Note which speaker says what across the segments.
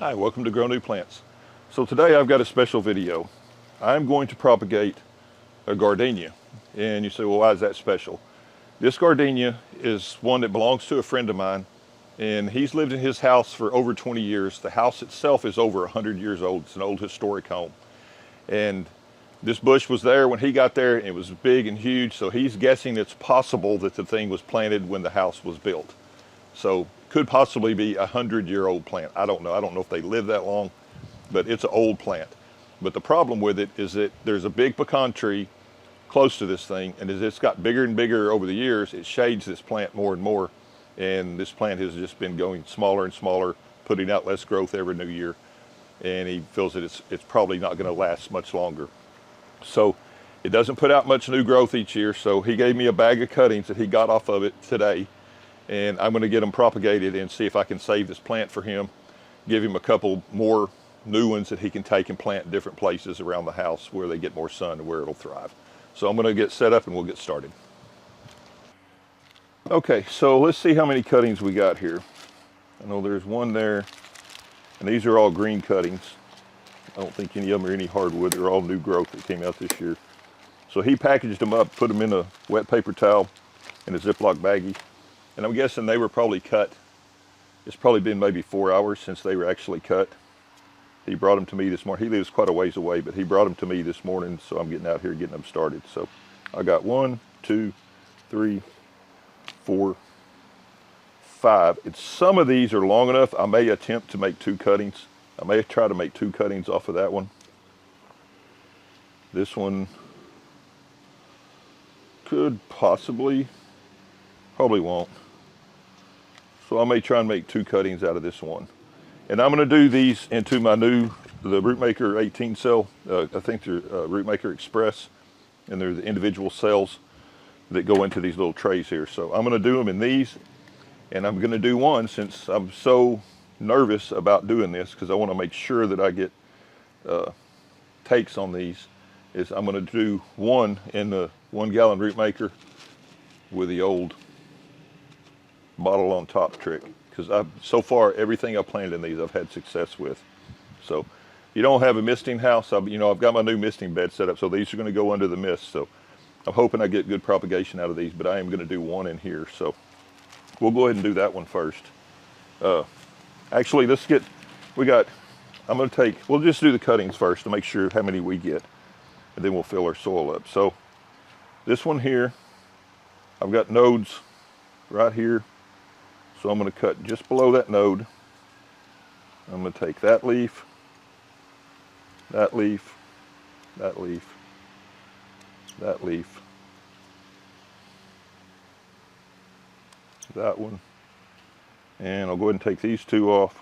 Speaker 1: Hi, welcome to Grow New Plants. So today I've got a special video. I'm going to propagate a gardenia. And you say, well, why is that special? This gardenia is one that belongs to a friend of mine, and he's lived in his house for over 20 years. The house itself is over 100 years old. It's an old historic home. And this bush was there when he got there, and it was big and huge, so he's guessing it's possible that the thing was planted when the house was built. So could possibly be a 100-year-old plant. I don't know. I don't know if they live that long, but it's an old plant. But the problem with it is that there's a big pecan tree close to this thing, and as it's got bigger and bigger over the years, it shades this plant more and more. And this plant has just been going smaller and smaller, putting out less growth every new year. And he feels that it's probably not going to last much longer. So it doesn't put out much new growth each year. So he gave me a bag of cuttings that he got off of it today. And I'm going to get them propagated and see if I can save this plant for him, give him a couple more new ones that he can take and plant in different places around the house where they get more sun and where it'll thrive. So I'm going to get set up and we'll get started. Okay, so let's see how many cuttings we got here. I know there's one there, and these are all green cuttings. I don't think any of them are any hardwood. They're all new growth that came out this year. So he packaged them up, put them in a wet paper towel in a Ziploc baggie. And I'm guessing they were probably cut. It's probably been maybe 4 hours since they were actually cut. He brought them to me this morning. He lives quite a ways away, but he brought them to me this morning, so I'm getting out here getting them started. So I got 1, 2, 3, 4, 5. Some of these are long enough. I may attempt to make 2 cuttings. I may try to make 2 cuttings off of that one. This one could possibly, probably won't. So I may try and make 2 cuttings out of this one. And I'm going to do these into my the Rootmaker 18 cell. I think they're Rootmaker Express, and they're the individual cells that go into these little trays here. So I'm going to do them in these, and I'm going to do one, since I'm so nervous about doing this, because I want to make sure that I get takes on these, is I'm going to do one in the 1 gallon Rootmaker with the old bottle on top trick, because so far everything I've planted in these I've had success with. So you don't have a misting house. I've got my new misting bed set up, so these are going to go under the mist. So I'm hoping I get good propagation out of these, but I am going to do one in here. So we'll go ahead and do that one first. Actually, we'll just do the cuttings first to make sure how many we get, and then we'll fill our soil up. So this one here, I've got nodes right here. So I'm going to cut just below that node. I'm going to take that leaf, that leaf, that leaf, that leaf, that one, and I'll go ahead and take these 2 off.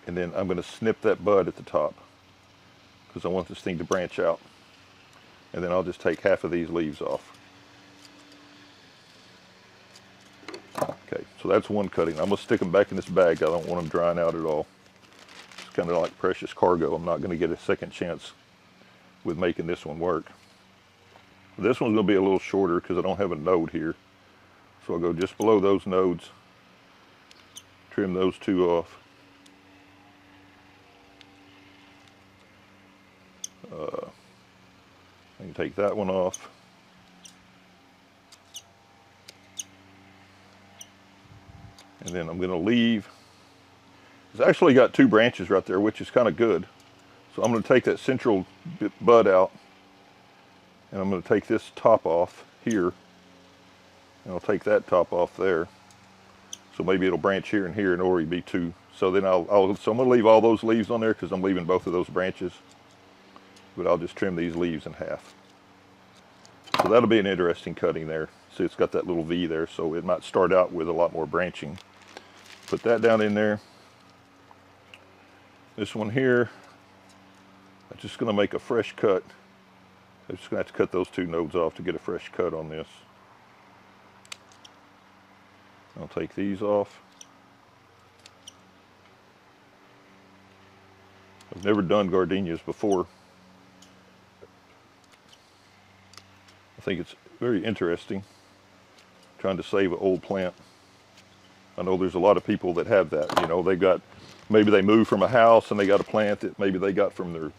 Speaker 1: And then I'm going to snip that bud at the top, because I want this thing to branch out. And then I'll just take half of these leaves off. Okay, so that's one cutting. I'm going to stick them back in this bag. I don't want them drying out at all. It's kind of like precious cargo. I'm not going to get a second chance with making this one work. This one's going to be a little shorter because I don't have a node here. So I'll go just below those nodes, trim those 2 off. I can take that one off. And then I'm going to leave. It's actually got 2 branches right there, which is kind of good. So I'm going to take that central bud out, and I'm going to take this top off here, and I'll take that top off there. So maybe it'll branch here and here, and already be 2. So then so I'm going to leave all those leaves on there, because I'm leaving both of those branches. But I'll just trim these leaves in half. So that'll be an interesting cutting there. See, it's got that little V there, so it might start out with a lot more branching. Put that down in there. This one here, I'm just going to make a fresh cut. I'm just going to have to cut those 2 nodes off to get a fresh cut on this. I'll take these off. I've never done gardenias before. I think it's very interesting, trying to save an old plant. I know there's a lot of people that have that. You know, they got, maybe they moved from a house and they got a plant that maybe they got from their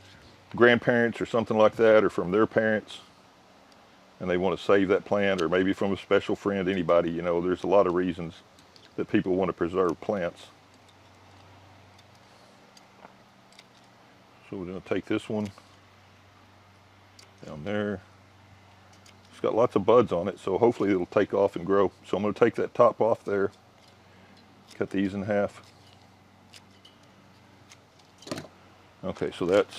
Speaker 1: grandparents or something like that, or from their parents, and they want to save that plant, or maybe from a special friend, anybody. You know, there's a lot of reasons that people want to preserve plants. So we're going to take this one down there. It's got lots of buds on it, so hopefully it'll take off and grow. So I'm going to take that top off there, cut these in half. Okay, so that's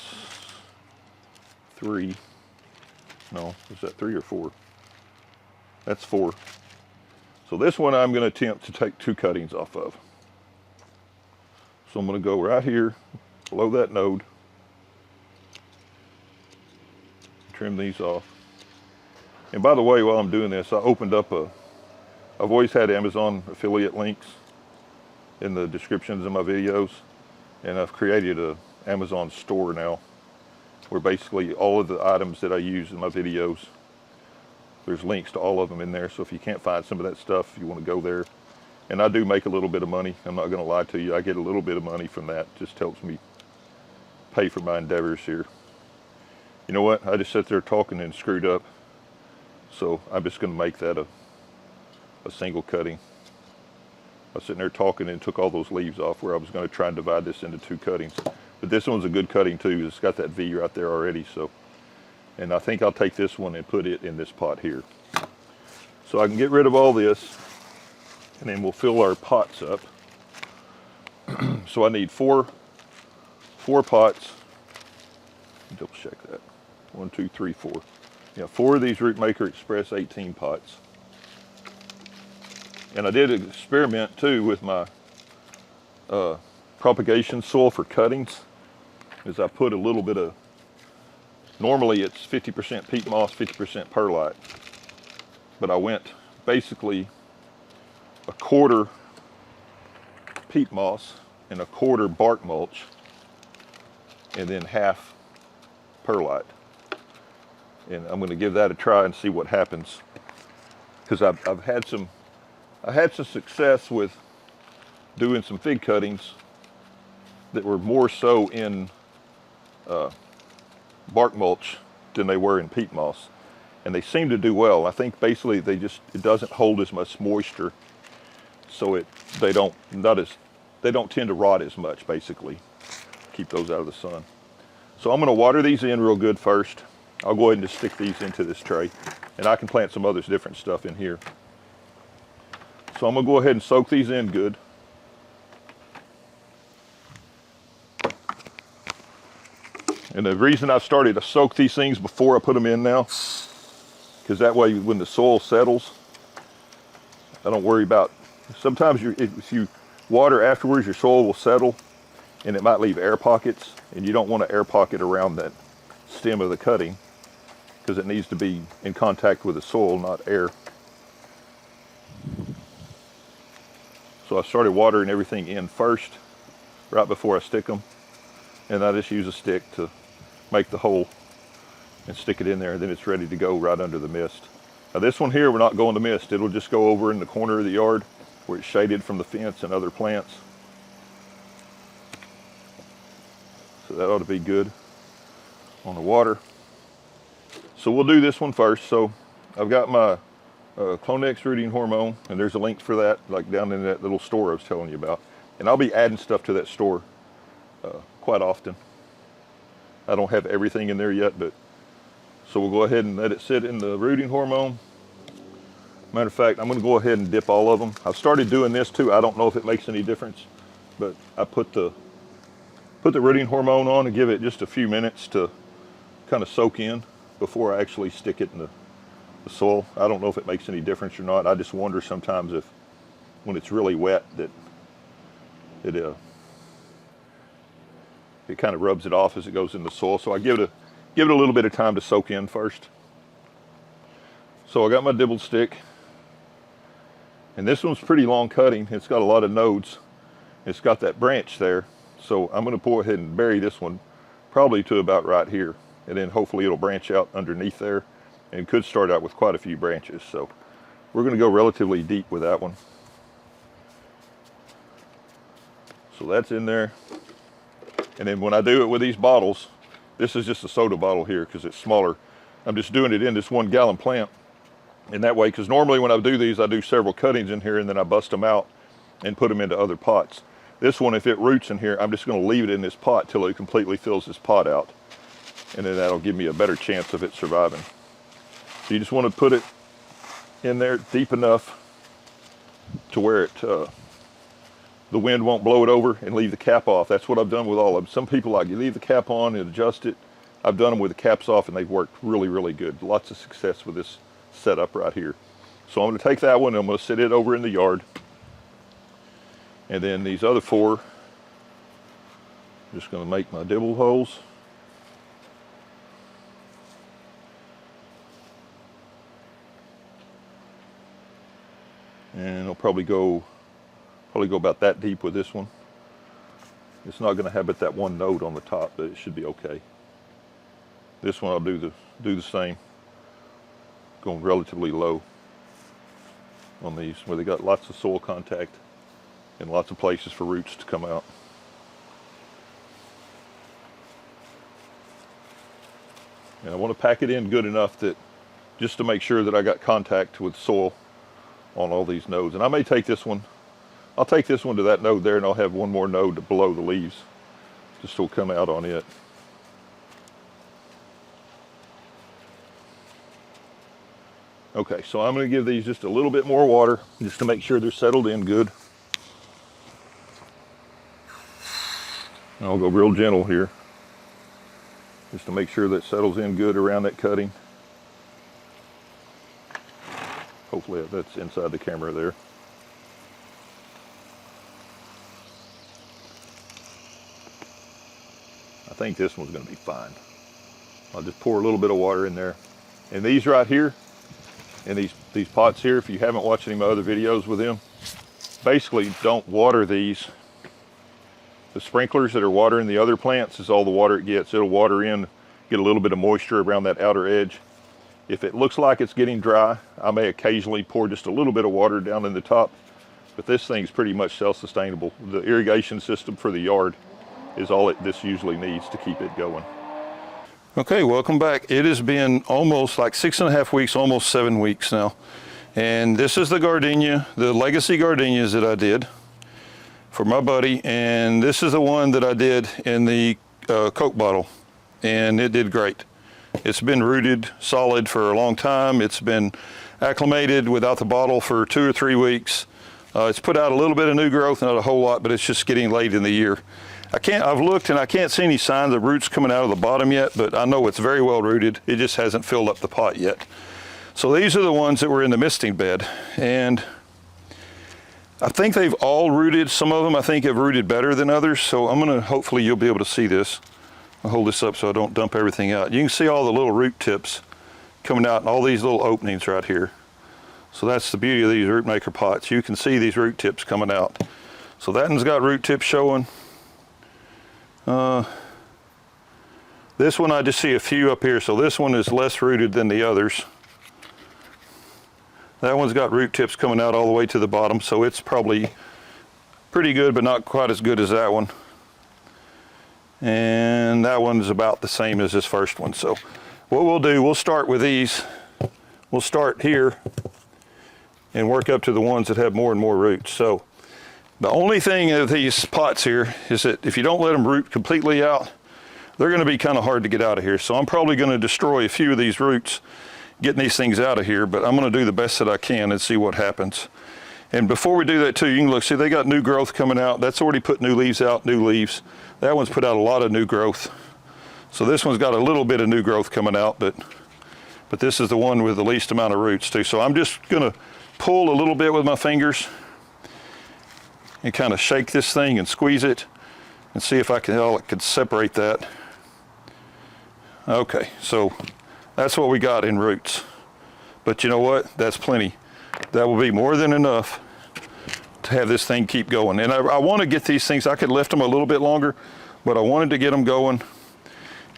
Speaker 1: 3. No, is that 3 or 4? That's 4. So this one I'm going to attempt to take 2 cuttings off of. So I'm going to go right here below that node, trim these off. And by the way, while I'm doing this, I opened up I've always had Amazon affiliate links in the descriptions of my videos, and I've created a Amazon store now, where basically all of the items that I use in my videos, there's links to all of them in there. So if you can't find some of that stuff, you want to go there. And I do make a little bit of money. I'm not going to lie to you. I get a little bit of money from that. Just helps me pay for my endeavors here. You know what? I just sat there talking and screwed up. So I'm just going to make that a single cutting. I was sitting there talking and took all those leaves off, where I was going to try and divide this into 2 cuttings. But this one's a good cutting too. It's got that V right there already. So, and I think I'll take this one and put it in this pot here. So I can get rid of all this, and then we'll fill our pots up. So I need 4 pots. Double check that. 1, 2, 3, 4. Yeah, 4 of these Rootmaker Express 18 pots. And I did an experiment too with my propagation soil for cuttings. Is I put a little bit of, normally it's 50% peat moss, 50% perlite. But I went basically a quarter peat moss and a quarter bark mulch, and then half perlite. And I'm going to give that a try and see what happens, because I've had some success with doing some fig cuttings that were more so in bark mulch than they were in peat moss, and they seem to do well. I think basically it doesn't hold as much moisture, so they don't tend to rot as much. Basically, keep those out of the sun. So I'm going to water these in real good first. I'll go ahead and just stick these into this tray, and I can plant some other different stuff in here. So I'm going to go ahead and soak these in good. And the reason I started to soak these things before I put them in now, because that way when the soil settles, I don't worry about, sometimes if you water afterwards, your soil will settle and it might leave air pockets, and you don't want an air pocket around that stem of the cutting, because it needs to be in contact with the soil, not air. So I started watering everything in first, right before I stick them. And I just use a stick to make the hole and stick it in there, and then it's ready to go right under the mist. Now this one here, we're not going to mist. It'll just go over in the corner of the yard where it's shaded from the fence and other plants. So that ought to be good on the water. So we'll do this one first. So I've got my Clonex rooting hormone, and there's a link for that, like down in that little store I was telling you about. And I'll be adding stuff to that store quite often. I don't have everything in there yet, but so we'll go ahead and let it sit in the rooting hormone. Matter of fact, I'm going to go ahead and dip all of them. I've started doing this too. I don't know if it makes any difference, but I put the rooting hormone on and give it just a few minutes to kind of soak in before I actually stick it in the soil. I don't know if it makes any difference or not. I just wonder sometimes if when it's really wet that it kind of rubs it off as it goes in the soil. So I give it a little bit of time to soak in first. So I got my dibble stick, and this one's pretty long cutting. It's got a lot of nodes. It's got that branch there. So I'm going to go ahead and bury this one probably to about right here, and then hopefully it'll branch out underneath there, and could start out with quite a few branches. So we're going to go relatively deep with that one. So that's in there. And then when I do it with these bottles, this is just a soda bottle here because it's smaller. I'm just doing it in this 1 gallon plant. And that way, because normally when I do these, I do several cuttings in here and then I bust them out and put them into other pots. This one, if it roots in here, I'm just going to leave it in this pot till it completely fills this pot out. And then that'll give me a better chance of it surviving. So you just want to put it in there deep enough to where it, the wind won't blow it over, and leave the cap off. That's what I've done with all of them. Some people like, you leave the cap on and adjust it. I've done them with the caps off and they've worked really, really good. Lots of success with this setup right here. So I'm going to take that one and I'm going to sit it over in the yard. And then these other 4, I'm just going to make my dibble holes. And I'll probably go about that deep with this one. It's not going to have but that 1 node on the top, but it should be okay. This one I'll do the same, going relatively low on these where they got lots of soil contact and lots of places for roots to come out. And I want to pack it in good enough that just to make sure that I got contact with soil on all these nodes. And I may take this one, I'll take this one to that node there and I'll have 1 more node below the leaves just to come out on it. Okay, so I'm going to give these just a little bit more water just to make sure they're settled in good. And I'll go real gentle here just to make sure that settles in good around that cutting. Hopefully that's inside the camera there. I think this one's going to be fine. I'll just pour a little bit of water in there. And these right here, and these pots here, if you haven't watched any of my other videos with them, basically don't water these. The sprinklers that are watering the other plants is all the water it gets. It'll water in, get a little bit of moisture around that outer edge. If it looks like it's getting dry, I may occasionally pour just a little bit of water down in the top, but this thing's pretty much self-sustainable. The irrigation system for the yard is all this usually needs to keep it going. Okay, welcome back. It has been almost like 6.5 weeks, almost 7 weeks now. And this is the gardenia, the legacy gardenias that I did for my buddy. And this is the one that I did in the Coke bottle, and it did great. It's been rooted solid for a long time. It's been acclimated without the bottle for 2 or 3 weeks. It's put out a little bit of new growth, not a whole lot, but it's just getting late in the year. I've looked and I can't see any signs of roots coming out of the bottom yet, but I know it's very well rooted. It just hasn't filled up the pot yet. So these are the ones that were in the misting bed, and I think they've all rooted. Some of them I think have rooted better than others. So I'm gonna, hopefully you'll be able to see this. I'll hold this up so I don't dump everything out. You can see all the little root tips coming out and all these little openings right here. So that's the beauty of these Rootmaker pots. You can see these root tips coming out. So that one's got root tips showing. This one I just see a few up here. So this one is less rooted than the others. That one's got root tips coming out all the way to the bottom. So it's probably pretty good, but not quite as good as that one. And that one's about the same as this first one. So what we'll do, we'll start with these. We'll start here and work up to the ones that have more and more roots. So the only thing of these pots here is that if you don't let them root completely out, they're going to be kind of hard to get out of here. So I'm probably going to destroy a few of these roots getting these things out of here, but I'm going to do the best that I can and see what happens. And before we do that too, you can look, see they got new growth coming out. That's already put new leaves out, new leaves. That one's put out a lot of new growth. So this one's got a little bit of new growth coming out, but this is the one with the least amount of roots too. So I'm just gonna pull a little bit with my fingers and kind of shake this thing and squeeze it and see if I can separate that. Okay, so that's what we got in roots. But you know what? That's plenty. That will be more than enough to have this thing keep going. And I want to get these things, I could lift them a little bit longer, but I wanted to get them going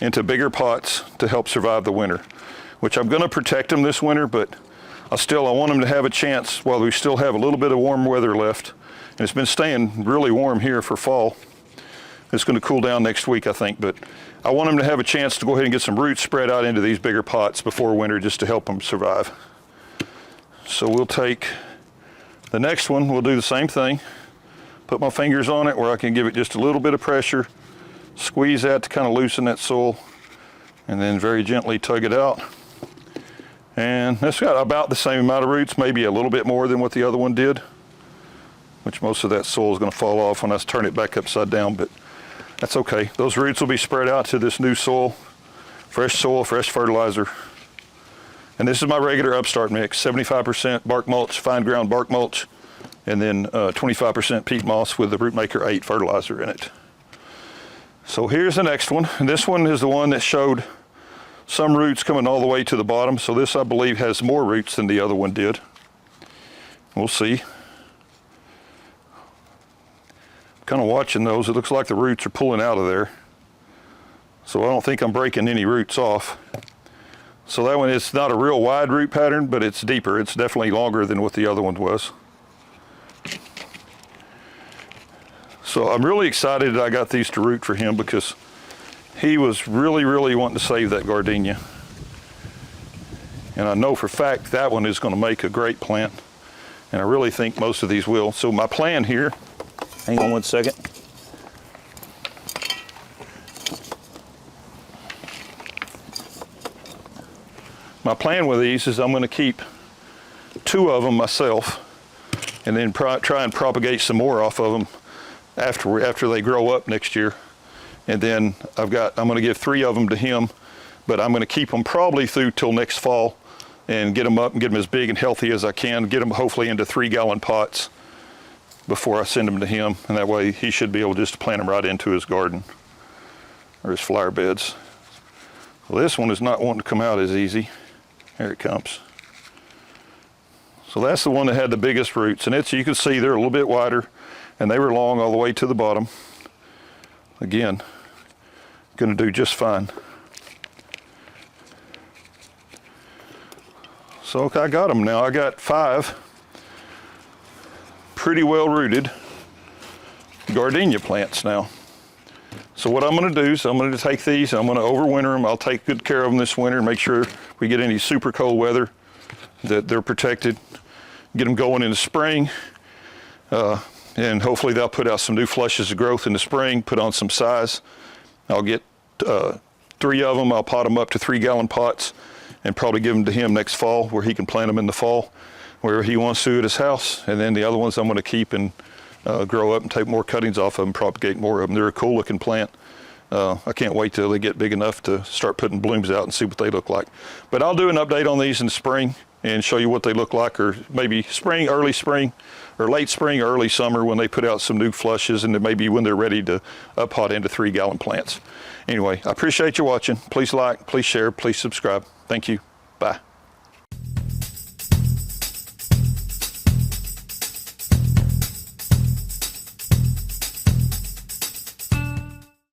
Speaker 1: into bigger pots to help survive the winter, which I'm going to protect them this winter, but I want them to have a chance while we still have a little bit of warm weather left And it's been staying really warm here for fall. It's going to cool down next week, I think, but I want them to have a chance to go ahead and get some roots spread out into these bigger pots before winter, just to help them survive. So we'll take the next one, we'll do the same thing. Put my fingers on it where I can give it just a little bit of pressure, squeeze that to kind of loosen that soil, and then very gently tug it out. And that's got about the same amount of roots, maybe a little bit more than what the other one did, which most of that soil is going to fall off when I turn it back upside down, but that's okay. Those roots will be spread out to this new soil, fresh fertilizer. And this is my regular Upstart mix, 75% bark mulch, fine ground bark mulch, and then 25% peat moss with the Rootmaker 8 fertilizer in it. So here's the next one, and this one is the one that showed some roots coming all the way to the bottom. So this, I believe, has more roots than the other one did. We'll see. Kind of watching those, it looks like the roots are pulling out of there. So I don't think I'm breaking any roots off. So that one is not a real wide root pattern, but it's deeper. It's definitely longer than what the other one was. So I'm really excited that I got these to root for him, because he was really, really wanting to save that gardenia. And I know for a fact that one is going to make a great plant. And I really think most of these will. So my plan here, hang on one second. My plan with these is I'm going to keep 2 of them myself, and then try and propagate some more off of them after they grow up next year. And then I'm going to give 3 of them to him, but I'm going to keep them probably through till next fall and get them up and get them as big and healthy as I can, get them hopefully into 3-gallon pots before I send them to him. And that way he should be able just to plant them right into his garden or his flower beds. Well, this one is not wanting to come out as easy. There it comes. So that's the one that had the biggest roots, and you can see they're a little bit wider, and they were long all the way to the bottom. Again, going to do just fine. So I got them now. I got 5 pretty well rooted gardenia plants now. So what I'm going to do is I'm going to take these and I'm going to overwinter them. I'll take good care of them this winter and make sure if we get any super cold weather that they're protected. Get them going in the spring, and hopefully they'll put out some new flushes of growth in the spring, put on some size. I'll get 3 of them. I'll pot them up to 3-gallon pots and probably give them to him next fall, where he can plant them in the fall wherever he wants to at his house. And then the other ones I'm going to keep and grow up and take more cuttings off of them, propagate more of them. They're a cool looking plant. I can't wait till they get big enough to start putting blooms out and see what they look like. But I'll do an update on these in the spring and show you what they look like, or maybe spring, early spring, or late spring, or early summer when they put out some new flushes, and then maybe when they're ready to pot into 3-gallon plants. Anyway, I appreciate you watching. Please like, please share, please subscribe. Thank you. Bye.